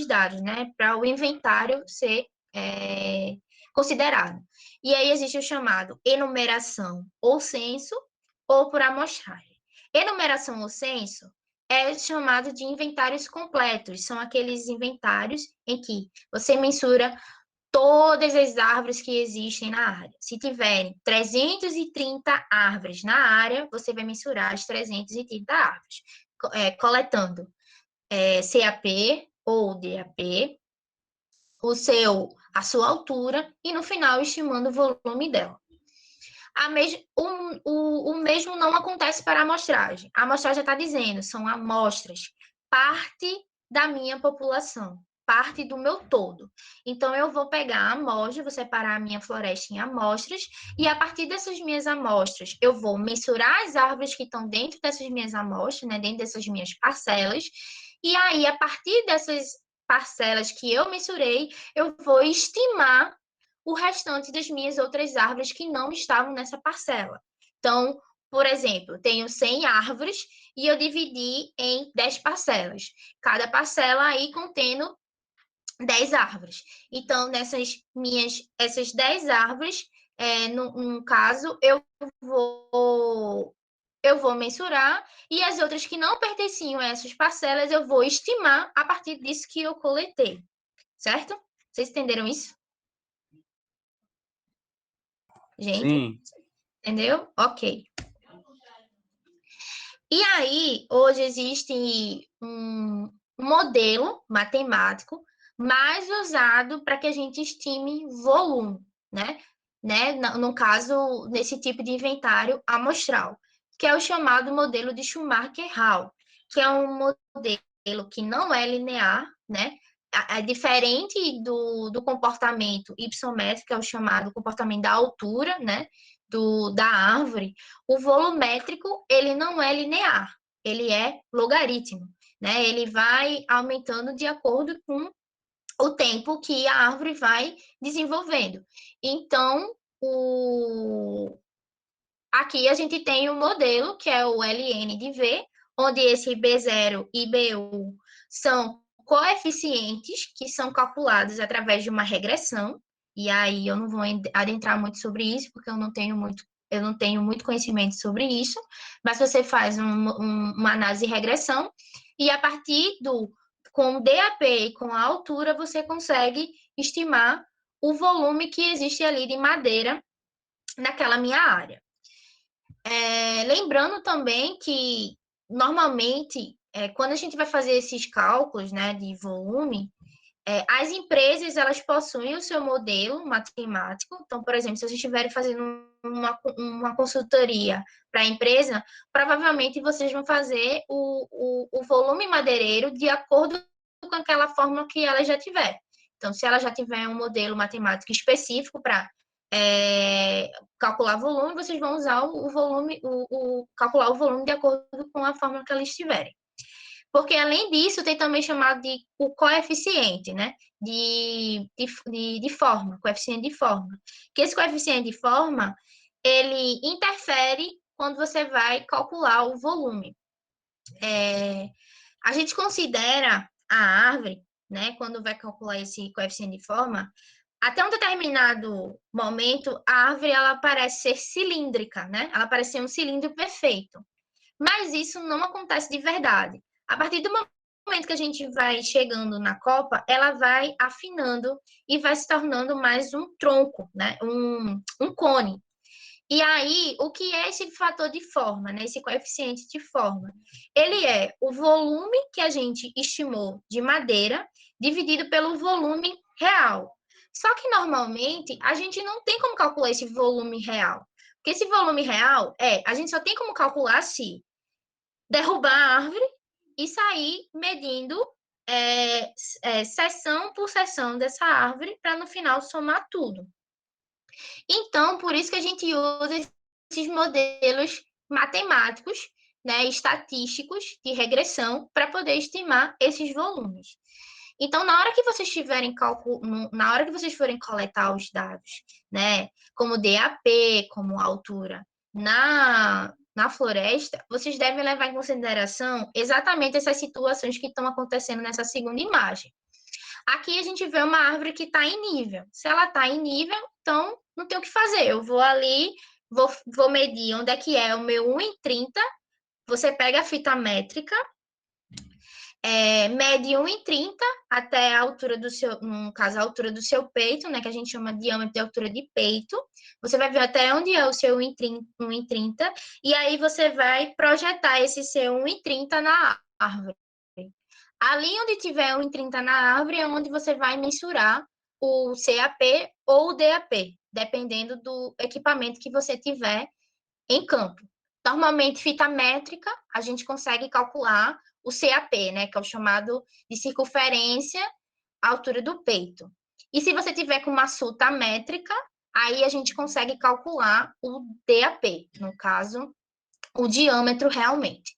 dados, né, para o inventário ser considerado. E aí existe o chamado enumeração ou censo, ou por amostragem. Enumeração ou censo é chamado de inventários completos, são aqueles inventários em que você mensura todas as árvores que existem na área. Se tiverem 330 árvores na área, você vai mensurar as 330 árvores, coletando CAP ou DAP, a sua altura e, no final, estimando o volume dela. O mesmo não acontece para a amostragem. A amostragem está dizendo, são amostras, parte da minha população, parte do meu todo. Então, eu vou pegar a amostra, vou separar a minha floresta em amostras, e a partir dessas minhas amostras, eu vou mensurar as árvores que estão dentro dessas minhas amostras, né, dentro dessas minhas parcelas, e aí, a partir dessas parcelas que eu mensurei, eu vou estimar o restante das minhas outras árvores que não estavam nessa parcela. Então, por exemplo, tenho 100 árvores e eu dividi em 10 parcelas. Cada parcela aí contendo 10 árvores. Então, essas 10 árvores, num caso, eu vou mensurar, e as outras que não pertenciam a essas parcelas, eu vou estimar a partir disso que eu coletei. Certo? Vocês entenderam isso? Gente, Sim. entendeu? Ok. E aí, hoje existe um modelo matemático mais usado para que a gente estime volume, né? No caso, nesse tipo de inventário amostral, que é o chamado modelo de Schumacher-Hall, que é um modelo que não é linear, né? É diferente do comportamento hipossométrico, que é o chamado comportamento da altura, né? Da árvore. O volumétrico, ele não é linear, ele é logaritmo, né? Ele vai aumentando de acordo com o tempo que a árvore vai desenvolvendo. Então, aqui a gente tem o modelo, que é o ln de V, onde esse B0 e B1 são coeficientes que são calculados através de uma regressão, e aí eu não vou adentrar muito sobre isso, porque eu não tenho muito conhecimento sobre isso, mas você faz uma análise de regressão, e a partir com o DAP e com a altura, você consegue estimar o volume que existe ali de madeira naquela minha área. Lembrando também que, normalmente, quando a gente vai fazer esses cálculos, né, de volume, as empresas, elas possuem o seu modelo matemático. Então, por exemplo, se vocês estiverem fazendo uma consultoria para a empresa, provavelmente vocês vão fazer o volume madeireiro de acordo com aquela fórmula que ela já tiver. Então, se ela já tiver um modelo matemático específico para calcular volume, vocês vão usar o volume, calcular o volume de acordo com a fórmula que eles tiverem. Porque, além disso, tem também chamado de o coeficiente, né? De forma, coeficiente de forma. Que esse coeficiente de forma, ele interfere quando você vai calcular o volume. A gente considera a árvore, né? Quando vai calcular esse coeficiente de forma, até um determinado momento, a árvore, ela parece ser cilíndrica, né? Ela parece ser um cilindro perfeito. Mas isso não acontece de verdade. A partir do momento que a gente vai chegando na copa, ela vai afinando e vai se tornando mais um tronco, né? Um cone. E aí, o que é esse fator de forma, né? Esse coeficiente de forma? Ele é o volume que a gente estimou de madeira dividido pelo volume real. Só que, normalmente, a gente não tem como calcular esse volume real. Porque esse volume real a gente só tem como calcular se derrubar a árvore e sair medindo seção por seção dessa árvore para, no final, somar tudo. Então, por isso que a gente usa esses modelos matemáticos, né, estatísticos de regressão para poder estimar esses volumes. Então, na hora que vocês na hora que vocês forem coletar os dados, né, como DAP, como altura, na floresta, vocês devem levar em consideração exatamente essas situações que estão acontecendo nessa segunda imagem. Aqui a gente vê uma árvore que está em nível. Se ela está em nível, então não tem o que fazer. Eu vou ali, vou medir onde é que é o meu 1,30. Você pega a fita métrica, mede 1,30 até a altura do seu, no caso, a altura do seu peito, né, que a gente chama de diâmetro de altura de peito. Você vai ver até onde é o seu 1,30, e aí você vai projetar esse seu 1,30 na árvore. Ali onde tiver 1,30 na árvore é onde você vai mensurar o CAP ou o DAP, dependendo do equipamento que você tiver em campo. Normalmente, fita métrica, a gente consegue calcular o CAP, né, que é o chamado de circunferência à altura do peito. E se você tiver com uma suta métrica, aí a gente consegue calcular o DAP, no caso, o diâmetro realmente.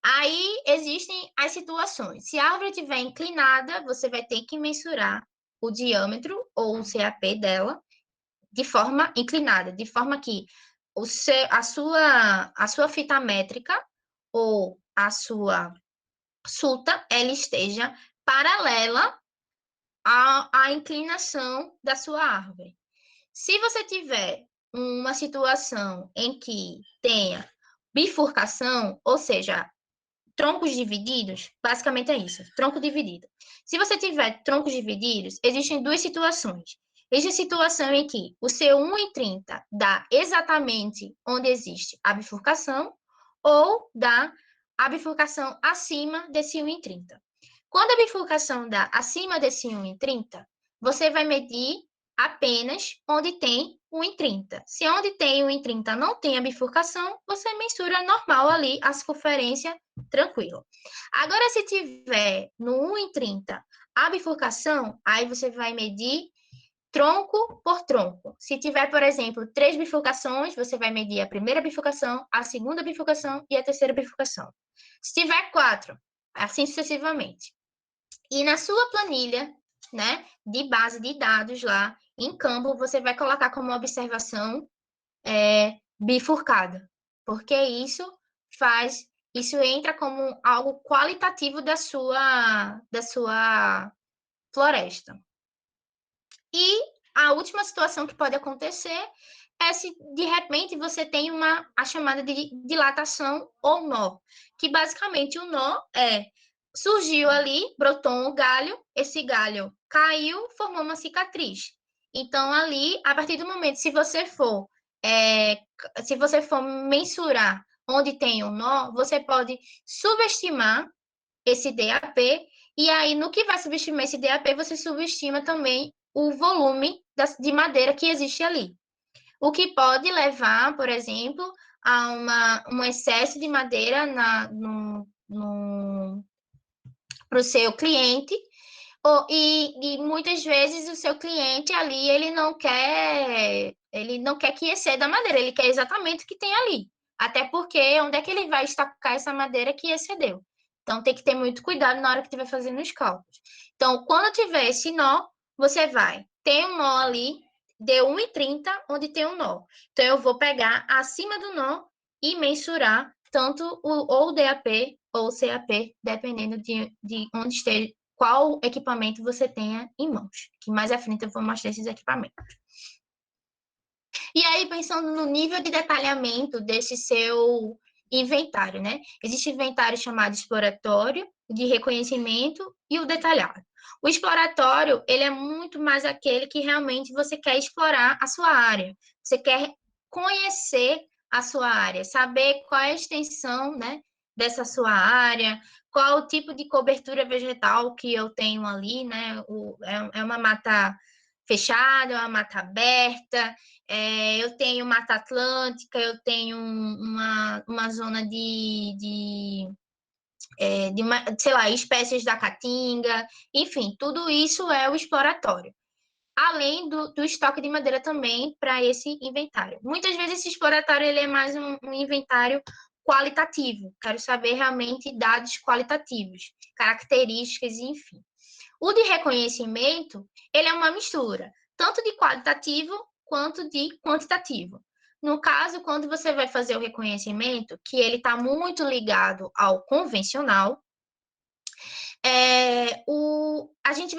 Aí existem as situações. Se a árvore estiver inclinada, você vai ter que mensurar o diâmetro ou o CAP dela de forma inclinada, de forma que a sua fita métrica ou a sua suta ela esteja paralela à inclinação da sua árvore. Se você tiver uma situação em que tenha bifurcação, ou seja, troncos divididos, basicamente é isso, tronco dividido. Se você tiver troncos divididos, existem duas situações. Existe a situação em que o seu 1,30 dá exatamente onde existe a bifurcação, ou dá a bifurcação acima desse 1,30. Quando a bifurcação dá acima desse 1,30, você vai medir apenas onde tem 1,30. Se onde tem 1,30 não tem a bifurcação, você mensura normal ali a circunferência tranquilo. Agora, se tiver no 1,30 a bifurcação, aí você vai medir tronco por tronco. Se tiver, por exemplo, 3 bifurcações, você vai medir a primeira bifurcação, a segunda bifurcação e a terceira bifurcação. Se tiver 4, assim sucessivamente. E na sua planilha, né, de base de dados lá, em campo, você vai colocar como observação bifurcada, porque isso entra como algo qualitativo da sua floresta. E a última situação que pode acontecer é se de repente você tem a chamada de dilatação ou nó, que basicamente o nó surgiu ali, brotou um galho, esse galho caiu, formou uma cicatriz. Então, ali, a partir do momento, se você for mensurar onde tem um nó, você pode subestimar esse DAP, e aí, no que vai subestimar esse DAP, você subestima também o volume de madeira que existe ali. O que pode levar, por exemplo, a um excesso de madeira para o seu cliente, e muitas vezes o seu cliente ali, ele não quer que exceda a madeira, ele quer exatamente o que tem ali. Até porque onde é que ele vai estacar essa madeira que excedeu? Então, tem que ter muito cuidado na hora que estiver fazendo os cálculos. Então, quando tiver esse nó, você vai ter um nó ali, deu 1,30, onde tem um nó. Então, eu vou pegar acima do nó e mensurar tanto o DAP ou o CAP, dependendo de onde esteja, qual equipamento você tenha em mãos. Que mais à frente eu vou mostrar esses equipamentos. E aí, pensando no nível de detalhamento desse seu inventário, né? Existe inventário chamado exploratório, de reconhecimento e o detalhado. O exploratório, ele é muito mais aquele que realmente você quer explorar a sua área. Você quer conhecer a sua área, saber qual é a extensão, né, dessa sua área, qual o tipo de cobertura vegetal que eu tenho ali, né? É uma mata fechada, é uma mata aberta, eu tenho Mata Atlântica, eu tenho uma zona de sei lá, espécies da caatinga, enfim, tudo isso é o exploratório. Além do estoque de madeira também para esse inventário. Muitas vezes esse exploratório ele é mais um inventário qualitativo, quero saber realmente dados qualitativos, características, enfim. O de reconhecimento, ele é uma mistura, tanto de qualitativo quanto de quantitativo. No caso, quando você vai fazer o reconhecimento, que ele está muito ligado ao convencional, a gente